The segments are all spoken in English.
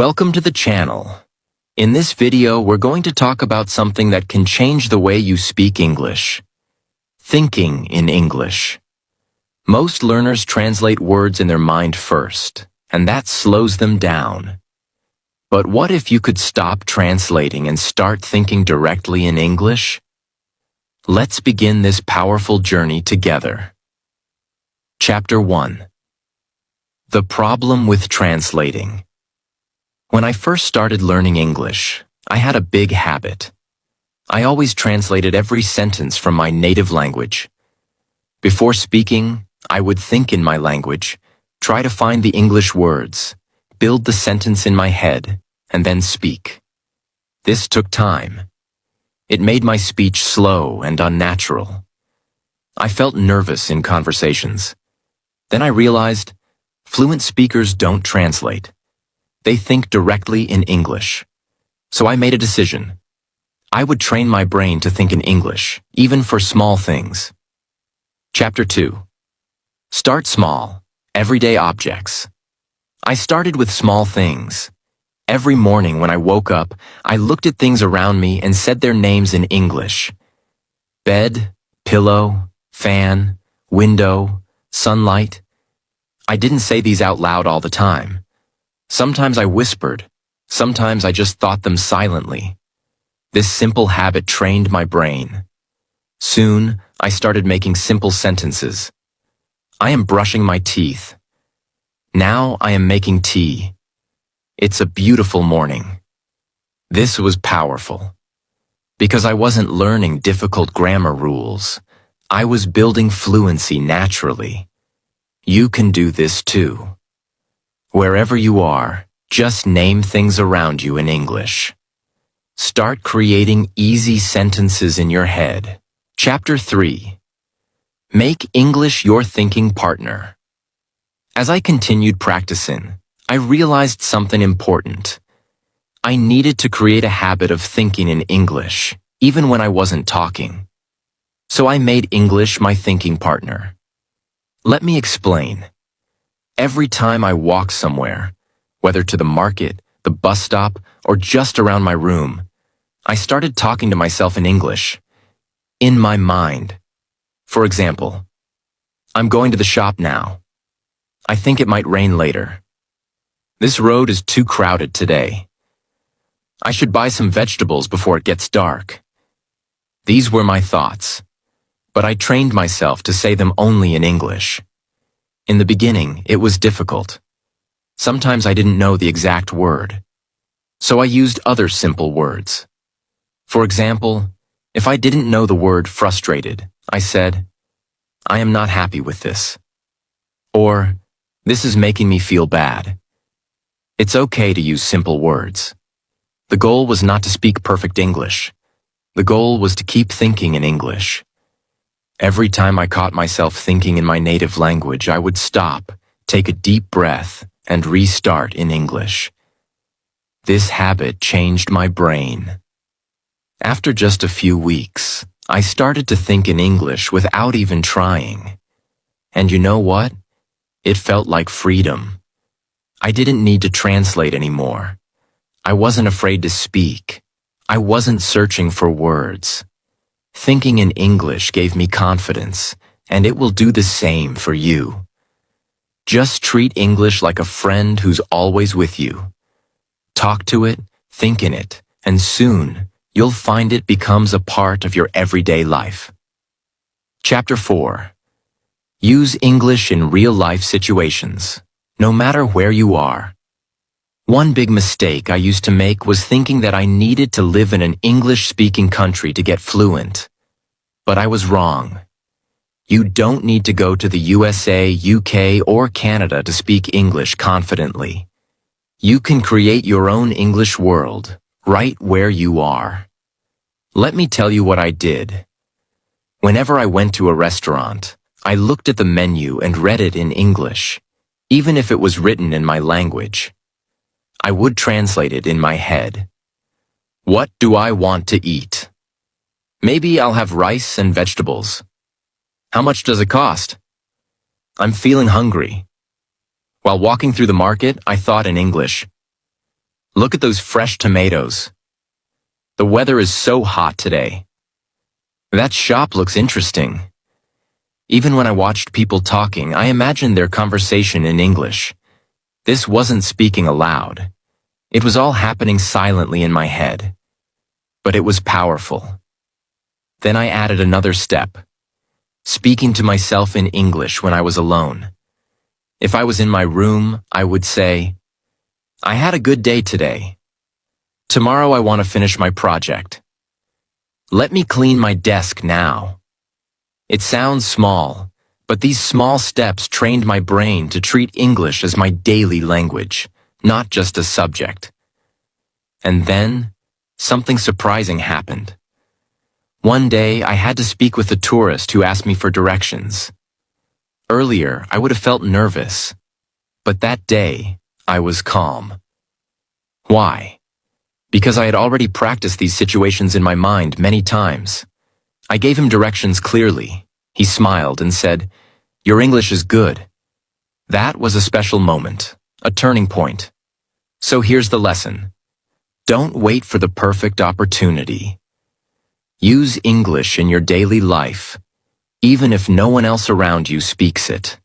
Welcome to the channel. In this video, we're going to talk about something that can change the way you speak English. Thinking in English. Most learners translate words in their mind first, and that slows them down. But what if you could stop translating and start thinking directly in English? Let's begin this powerful journey together. Chapter 1. The problem with translating. When I first started learning English, I had a big habit. I always translated every sentence from my native language. Before speaking, I would think in my language, try to find the English words, build the sentence in my head, and then speak. This took time. It made my speech slow and unnatural. I felt nervous in conversations. Then I realized, fluent speakers don't translate. They think directly in English. So I made a decision. I would train my brain to think in English, even for small things. Chapter 2. Start small. Everyday objects. I started with small things. Every morning when I woke up, I looked at things around me and said their names in English. Bed, pillow, fan, window, sunlight. I didn't say these out loud all the time. Sometimes I whispered. Sometimes I just thought them silently. This simple habit trained my brain. Soon, I started making simple sentences. I am brushing my teeth. Now I am making tea. It's a beautiful morning. This was powerful. Because I wasn't learning difficult grammar rules. I was building fluency naturally. You can do this too. Wherever you are, just name things around you in English. Start creating easy sentences in your head. Chapter 3. Make English your thinking partner. As I continued practicing, I realized something important. I needed to create a habit of thinking in English, even when I wasn't talking. So I made English my thinking partner. Let me explain. Every time I walk somewhere, whether to the market, the bus stop, or just around my room, I started talking to myself in English, in my mind. For example, I'm going to the shop now. I think it might rain later. This road is too crowded today. I should buy some vegetables before it gets dark. These were my thoughts, but I trained myself to say them only in English. In the beginning, it was difficult. Sometimes I didn't know the exact word. So I used other simple words. For example, if I didn't know the word frustrated, I said, I am not happy with this. Or, this is making me feel bad. It's okay to use simple words. The goal was not to speak perfect English. The goal was to keep thinking in English. Every time I caught myself thinking in my native language, I would stop, take a deep breath, and restart in English. This habit changed my brain. After just a few weeks, I started to think in English without even trying. And you know what? It felt like freedom. I didn't need to translate anymore. I wasn't afraid to speak. I wasn't searching for words. Thinking in English gave me confidence, and it will do the same for you. Just treat English like a friend who's always with you. Talk to it, think in it, and soon you'll find it becomes a part of your everyday life. Chapter 4. Use English in real-life situations, no matter where you are. One big mistake I used to make was thinking that I needed to live in an English-speaking country to get fluent. But I was wrong. You don't need to go to the USA, UK, or Canada to speak English confidently. You can create your own English world, right where you are. Let me tell you what I did. Whenever I went to a restaurant, I looked at the menu and read it in English, even if it was written in my language. I would translate it in my head. What do I want to eat? Maybe I'll have rice and vegetables. How much does it cost? I'm feeling hungry. While walking through the market, I thought in English. Look at those fresh tomatoes. The weather is so hot today. That shop looks interesting. Even when I watched people talking, I imagined their conversation in English. This wasn't speaking aloud. It was all happening silently in my head. But it was powerful. Then I added another step, speaking to myself in English when I was alone. If I was in my room, I would say, I had a good day today. Tomorrow I want to finish my project. Let me clean my desk now. It sounds small, but these small steps trained my brain to treat English as my daily language, not just a subject. And then, something surprising happened. One day, I had to speak with a tourist who asked me for directions. Earlier, I would have felt nervous, but that day, I was calm. Why? Because I had already practiced these situations in my mind many times. I gave him directions clearly. He smiled and said, "Your English is good." That was a special moment, a turning point. So here's the lesson. Don't wait for the perfect opportunity. Use English in your daily life, even if no one else around you speaks it.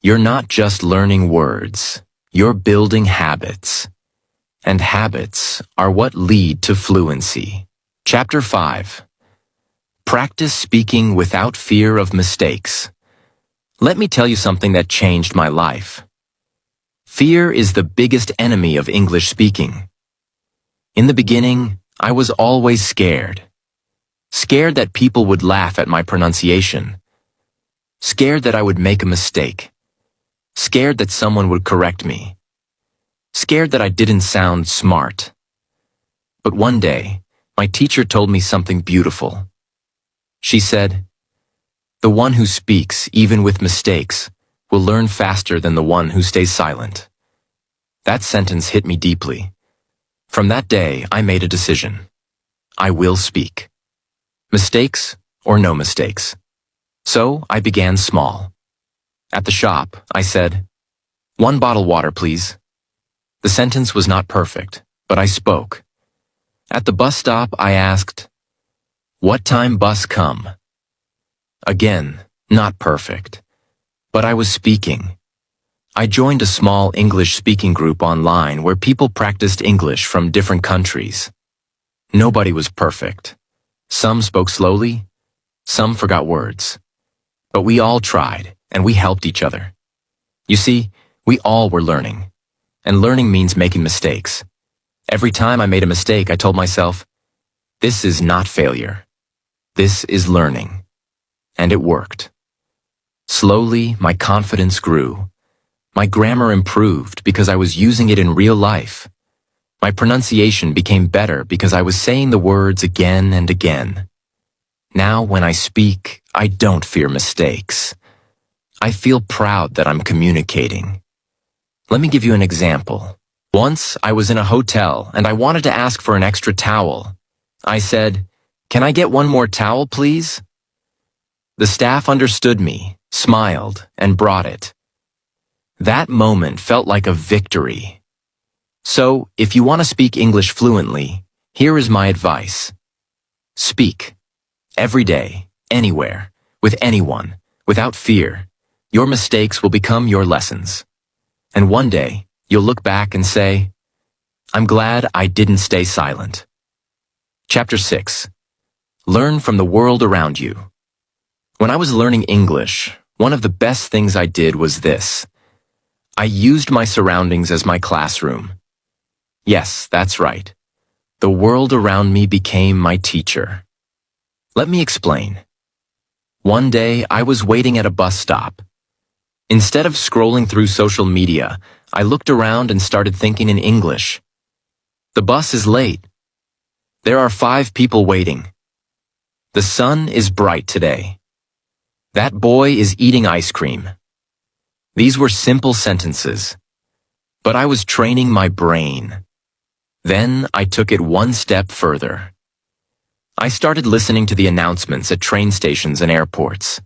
You're not just learning words, you're building habits. And habits are what lead to fluency. Chapter 5. Practice speaking without fear of mistakes. Let me tell you something that changed my life. Fear is the biggest enemy of English speaking. In the beginning, I was always scared. Scared that people would laugh at my pronunciation. Scared that I would make a mistake. Scared that someone would correct me. Scared that I didn't sound smart. But one day, my teacher told me something beautiful. She said, "The one who speaks, even with mistakes, will learn faster than the one who stays silent." That sentence hit me deeply. From that day, I made a decision. I will speak. Mistakes or no mistakes. So I began small. At the shop, I said, "1 bottle water, please." The sentence was not perfect, but I spoke. At the bus stop, I asked, "What time bus come?" Again, not perfect, but I was speaking. I joined a small English speaking group online where people practiced English from different countries. Nobody was perfect. Some spoke slowly, some forgot words. But we all tried, and we helped each other. You see, we all were learning. And learning means making mistakes. Every time I made a mistake, I told myself, this is not failure. This is learning. And it worked. Slowly, my confidence grew. My grammar improved because I was using it in real life. My pronunciation became better because I was saying the words again and again. Now, when I speak, I don't fear mistakes. I feel proud that I'm communicating. Let me give you an example. Once, I was in a hotel and I wanted to ask for an extra towel. I said, "Can I get one more towel, please?" The staff understood me, smiled, and brought it. That moment felt like a victory. So, if you want to speak English fluently, here is my advice. Speak. Every day, anywhere, with anyone, without fear. Your mistakes will become your lessons. And one day, you'll look back and say, "I'm glad I didn't stay silent." Chapter 6. Learn from the world around you. When I was learning English, one of the best things I did was this. I used my surroundings as my classroom. Yes, that's right. The world around me became my teacher. Let me explain. One day, I was waiting at a bus stop. Instead of scrolling through social media, I looked around and started thinking in English. The bus is late. There are 5 people waiting. The sun is bright today. That boy is eating ice cream. These were simple sentences, but I was training my brain. Then I took it one step further. I started listening to the announcements at train stations and airports.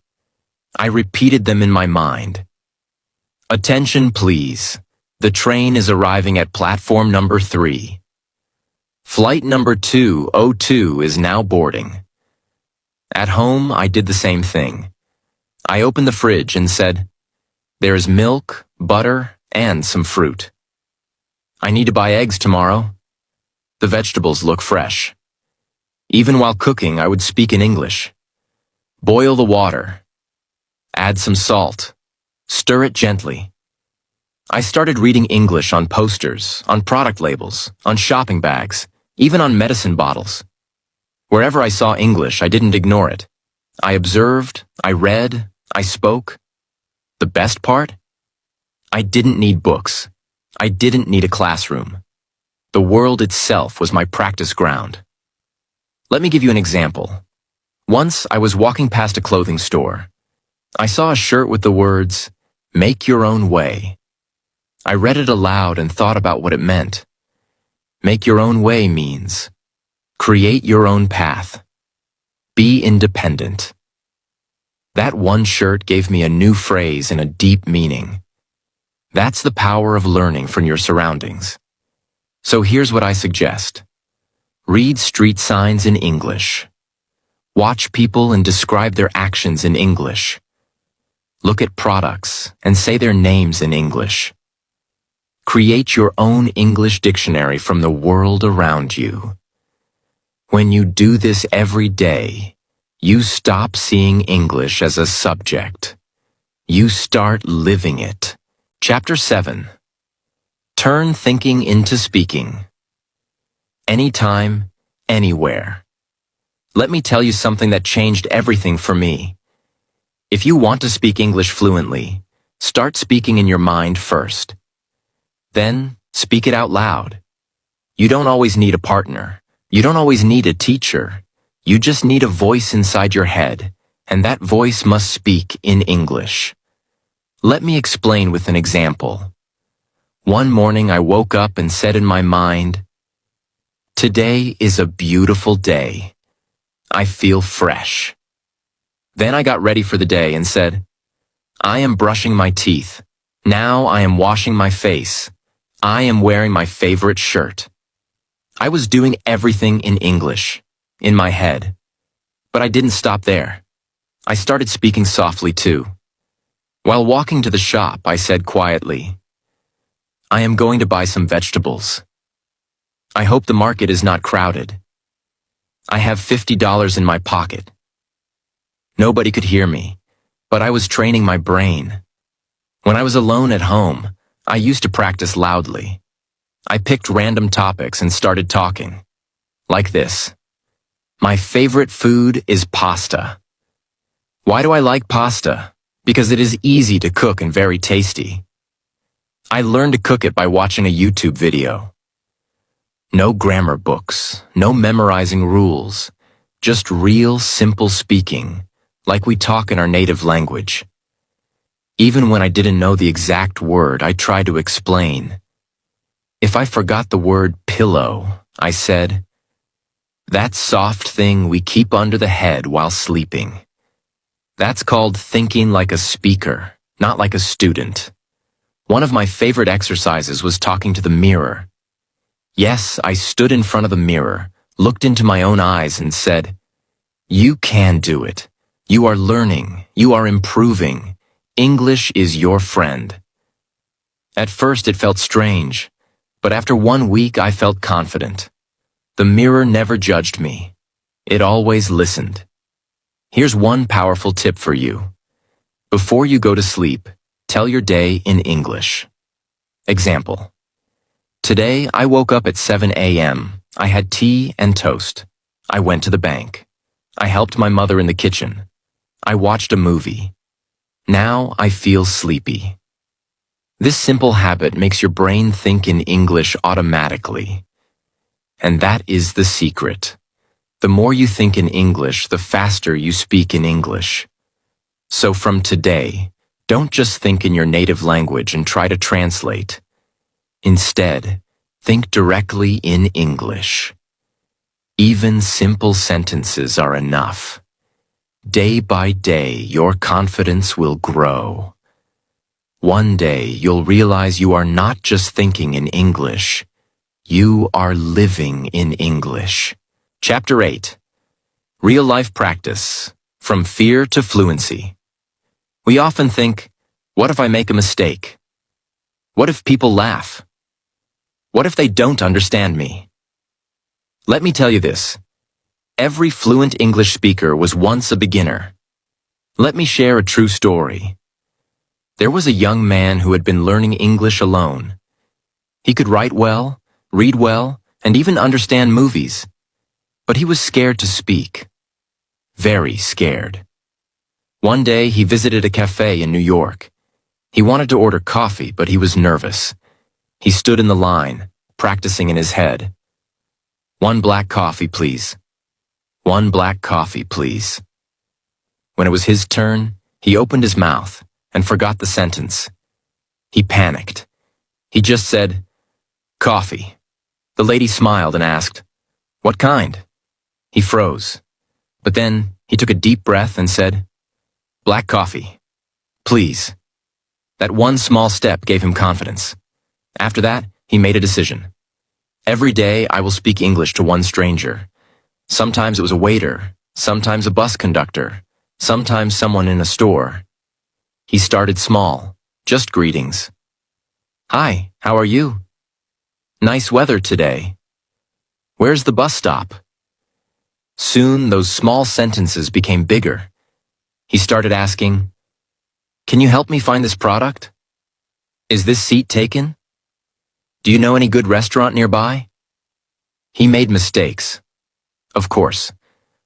I repeated them in my mind. Attention, please. The train is arriving at platform number 3. Flight number 202 is now boarding. At home, I did the same thing. I opened the fridge and said, "There's milk, butter, and some fruit. I need to buy eggs tomorrow. The vegetables look fresh." Even while cooking, I would speak in English. Boil the water. Add some salt. Stir it gently. I started reading English on posters, on product labels, on shopping bags, even on medicine bottles. Wherever I saw English, I didn't ignore it. I observed, I read, I spoke. The best part? I didn't need books. I didn't need a classroom. The world itself was my practice ground. Let me give you an example. Once I was walking past a clothing store. I saw a shirt with the words, "Make your own way." I read it aloud and thought about what it meant. Make your own way means create your own path. Be independent. That one shirt gave me a new phrase and a deep meaning. That's the power of learning from your surroundings. So here's what I suggest. Read street signs in English. Watch people and describe their actions in English. Look at products and say their names in English. Create your own English dictionary from the world around you. When you do this every day, you stop seeing English as a subject. You start living it. Chapter 7. Turn thinking into speaking. Anytime, anywhere. Let me tell you something that changed everything for me. If you want to speak English fluently, start speaking in your mind first. Then, speak it out loud. You don't always need a partner. You don't always need a teacher. You just need a voice inside your head, and that voice must speak in English. Let me explain with an example. One morning I woke up and said in my mind, "Today is a beautiful day. I feel fresh." Then I got ready for the day and said, "I am brushing my teeth. Now I am washing my face. I am wearing my favorite shirt." I was doing everything in English, in my head. But I didn't stop there. I started speaking softly too. While walking to the shop, I said quietly, "I am going to buy some vegetables. I hope the market is not crowded. I have $50 in my pocket." Nobody could hear me, but I was training my brain. When I was alone at home, I used to practice loudly. I picked random topics and started talking. Like this. My favorite food is pasta. Why do I like pasta? Because it is easy to cook and very tasty. I learned to cook it by watching a YouTube video. No grammar books, no memorizing rules, just real simple speaking, like we talk in our native language. Even when I didn't know the exact word, I tried to explain. If I forgot the word pillow, I said, "That soft thing we keep under the head while sleeping." That's called thinking like a speaker, not like a student. One of my favorite exercises was talking to the mirror. Yes, I stood in front of the mirror, looked into my own eyes and said, "You can do it. You are learning. You are improving. English is your friend." At first it felt strange, but after 1 week I felt confident. The mirror never judged me. It always listened. Here's one powerful tip for you. Before you go to sleep, tell your day in English. Example. Today I woke up at 7 a.m. I had tea and toast. I went to the bank. I helped my mother in the kitchen. I watched a movie. Now I feel sleepy. This simple habit makes your brain think in English automatically. And that is the secret. The more you think in English, the faster you speak in English. So from today, don't just think in your native language and try to translate. Instead, think directly in English. Even simple sentences are enough. Day by day, your confidence will grow. One day, you'll realize you are not just thinking in English. You are living in English. Chapter 8. Real-life practice. From fear to fluency. We often think, what if I make a mistake? What if people laugh? What if they don't understand me? Let me tell you this. Every fluent English speaker was once a beginner. Let me share a true story. There was a young man who had been learning English alone. He could write well, read well, and even understand movies. But he was scared to speak. Very scared. One day, he visited a cafe in New York. He wanted to order coffee, but he was nervous. He stood in the line, practicing in his head. 1 black coffee, please. 1 black coffee, please. When it was his turn, he opened his mouth and forgot the sentence. He panicked. He just said, coffee. The lady smiled and asked, what kind? He froze. But then he took a deep breath and said, black coffee. Please. That one small step gave him confidence. After that, he made a decision. Every day I will speak English to one stranger. Sometimes it was a waiter, sometimes a bus conductor, sometimes someone in a store. He started small, just greetings. Hi, how are you? Nice weather today. Where's the bus stop? Soon those small sentences became bigger. He started asking, can you help me find this product? Is this seat taken? Do you know any good restaurant nearby? He made mistakes. Of course.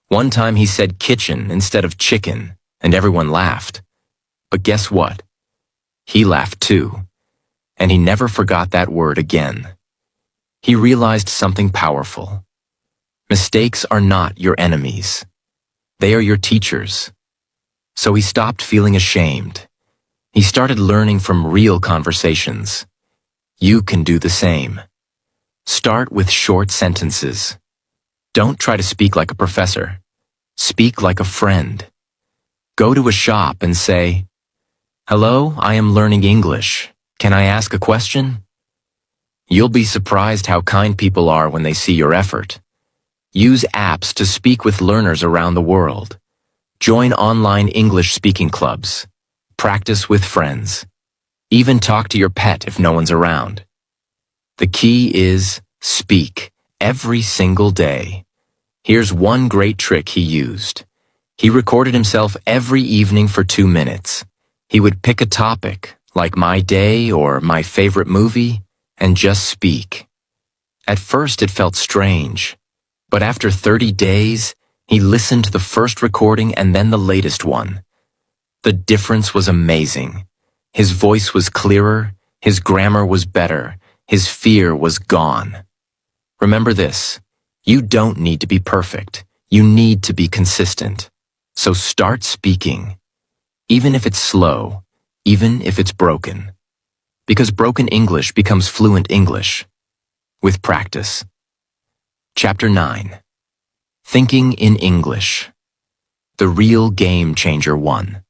One time he said kitchen instead of chicken, and everyone laughed. But guess what? He laughed too, and he never forgot that word again. He realized something powerful. Mistakes are not your enemies. They are your teachers. So he stopped feeling ashamed. He started learning from real conversations. You can do the same. Start with short sentences. Don't try to speak like a professor. Speak like a friend. Go to a shop and say, hello, I am learning English. Can I ask a question? You'll be surprised how kind people are when they see your effort. Use apps to speak with learners around the world. Join online English speaking clubs. Practice with friends. Even talk to your pet if no one's around. The key is speak every single day. Here's one great trick he used. He recorded himself every evening for 2 minutes. He would pick a topic, like my day or my favorite movie, and just speak. At first it felt strange, but after 30 days, he listened to the first recording and then the latest one. The difference was amazing. His voice was clearer, his grammar was better, his fear was gone. Remember this, you don't need to be perfect. You need to be consistent. So start speaking, even if it's slow, even if it's broken. Because broken English becomes fluent English. With practice. Chapter 9. Thinking in English. The real game changer 1.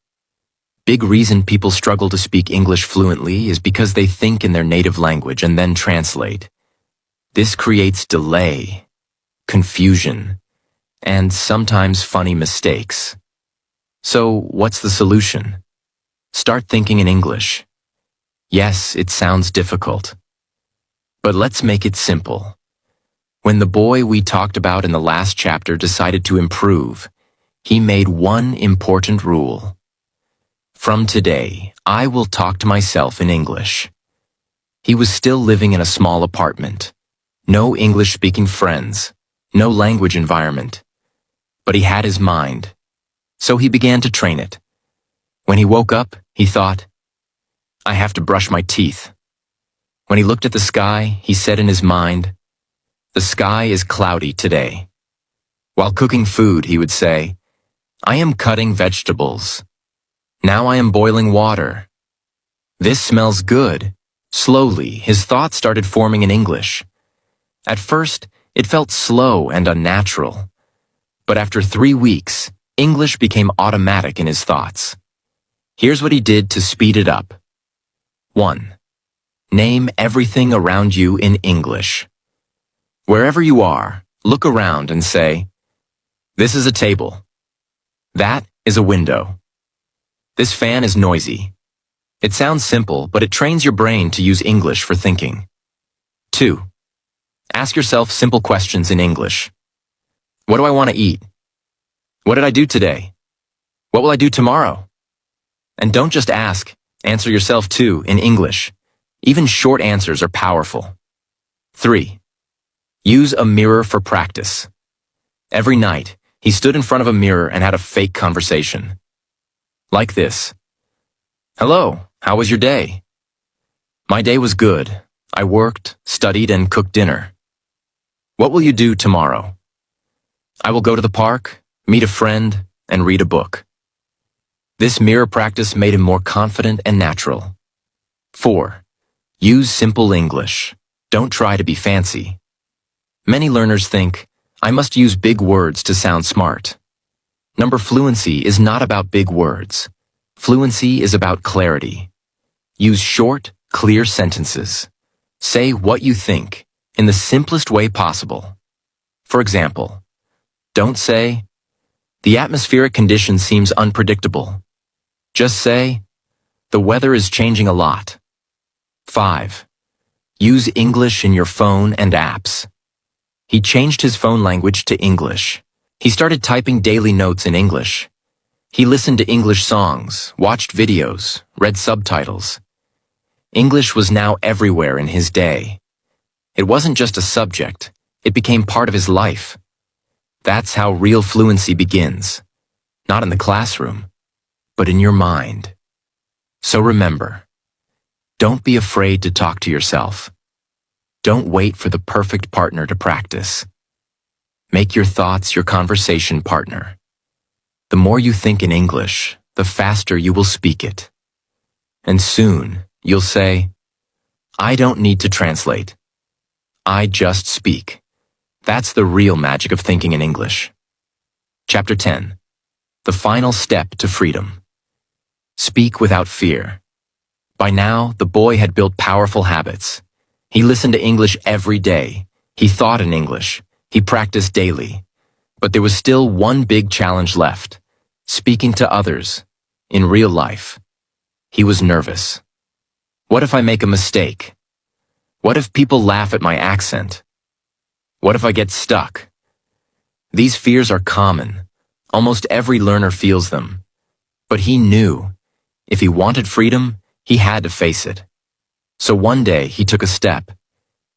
Big reason people struggle to speak English fluently is because they think in their native language and then translate. This creates delay, confusion, and sometimes funny mistakes. So, what's the solution? Start thinking in English. Yes, it sounds difficult. But let's make it simple. When the boy we talked about in the last chapter decided to improve, he made one important rule. From today, I will talk to myself in English. He was still living in a small apartment. No English-speaking friends, no language environment. But he had his mind. So he began to train it. When he woke up, he thought, I have to brush my teeth. When he looked at the sky, he said in his mind, the sky is cloudy today. While cooking food, he would say, I am cutting vegetables. Now I am boiling water. This smells good. Slowly, his thoughts started forming in English. At first, it felt slow and unnatural. But after 3 weeks, English became automatic in his thoughts. Here's what he did to speed it up. 1. Name everything around you in English. Wherever you are, look around and say, "This is a table. That is a window. This fan is noisy." It sounds simple, but it trains your brain to use English for thinking. 2. Ask yourself simple questions in English. What do I want to eat? What did I do today? What will I do tomorrow? And don't just ask, answer yourself too in English. Even short answers are powerful. 3. Use a mirror for practice. Every night, he stood in front of a mirror and had a fake conversation. Like this. "Hello, how was your day?" "My day was good. I worked, studied, and cooked dinner." "What will you do tomorrow?" "I will go to the park, meet a friend, and read a book." This mirror practice made him more confident and natural. 4. Use simple English. Don't try to be fancy. Many learners think, "I must use big words to sound smart." Fluency is not about big words. Fluency is about clarity. Use short, clear sentences. Say what you think in the simplest way possible. For example, don't say, "The atmospheric condition seems unpredictable." Just say, "The weather is changing a lot." 5. Use English in your phone and apps. He changed his phone language to English. He started typing daily notes in English. He listened to English songs, watched videos, read subtitles. English was now everywhere in his day. It wasn't just a subject, it became part of his life. That's how real fluency begins. Not in the classroom, but in your mind. So remember, don't be afraid to talk to yourself. Don't wait for the perfect partner to practice. Make your thoughts your conversation partner. The more you think in English, the faster you will speak it. And soon, you'll say, "I don't need to translate. I just speak." That's the real magic of thinking in English. Chapter 10. The final step to freedom. Speak without fear. By now, the boy had built powerful habits. He listened to English every day. He thought in English. He practiced daily. But there was still one big challenge left: speaking to others, in real life. He was nervous. What if I make a mistake? What if people laugh at my accent? What if I get stuck? These fears are common. Almost every learner feels them. But he knew, if he wanted freedom, he had to face it. So one day, he took a step.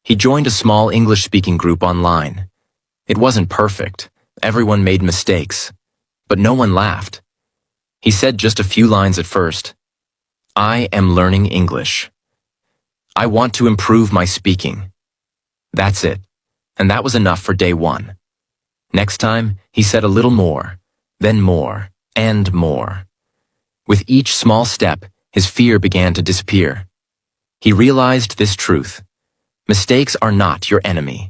He joined a small English-speaking group online. It wasn't perfect. Everyone made mistakes. But no one laughed. He said just a few lines at first. "I am learning English. I want to improve my speaking." That's it. And that was enough for day one. Next time, he said a little more, then more, and more. With each small step, his fear began to disappear. He realized this truth. Mistakes are not your enemy.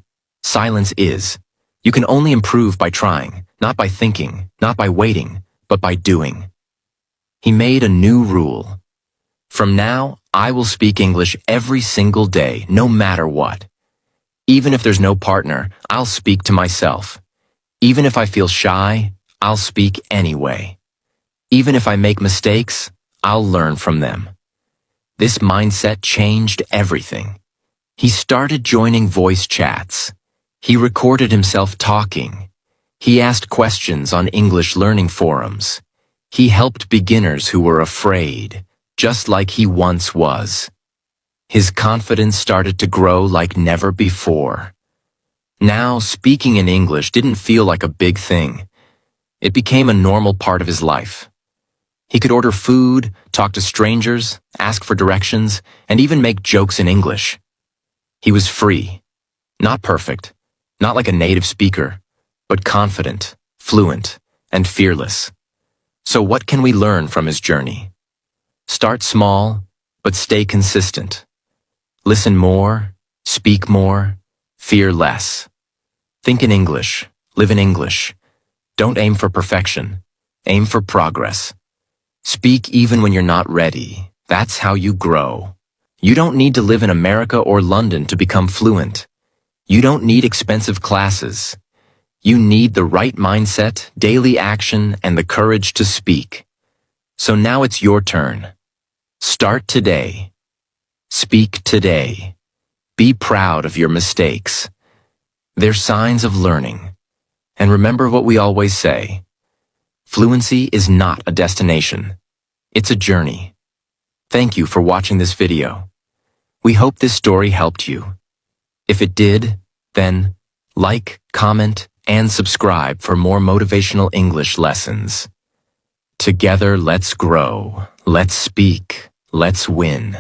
Silence is. You can only improve by trying, not by thinking, not by waiting, but by doing. He made a new rule. From now, I will speak English every single day, no matter what. Even if there's no partner, I'll speak to myself. Even if I feel shy, I'll speak anyway. Even if I make mistakes, I'll learn from them. This mindset changed everything. He started joining voice chats. He recorded himself talking. He asked questions on English learning forums. He helped beginners who were afraid, just like he once was. His confidence started to grow like never before. Now, speaking in English didn't feel like a big thing. It became a normal part of his life. He could order food, talk to strangers, ask for directions, and even make jokes in English. He was free. Not perfect. Not like a native speaker, but confident, fluent, and fearless. So what can we learn from his journey? Start small, but stay consistent. Listen more, speak more, fear less. Think in English, live in English. Don't aim for perfection, aim for progress. Speak even when you're not ready. That's how you grow. You don't need to live in America or London to become fluent. You don't need expensive classes. You need the right mindset, daily action, and the courage to speak. So now it's your turn. Start today. Speak today. Be proud of your mistakes. They're signs of learning. And remember what we always say. Fluency is not a destination. It's a journey. Thank you for watching this video. We hope this story helped you. If it did, then like, comment, and subscribe for more motivational English lessons. Together, let's grow. Let's speak. Let's win.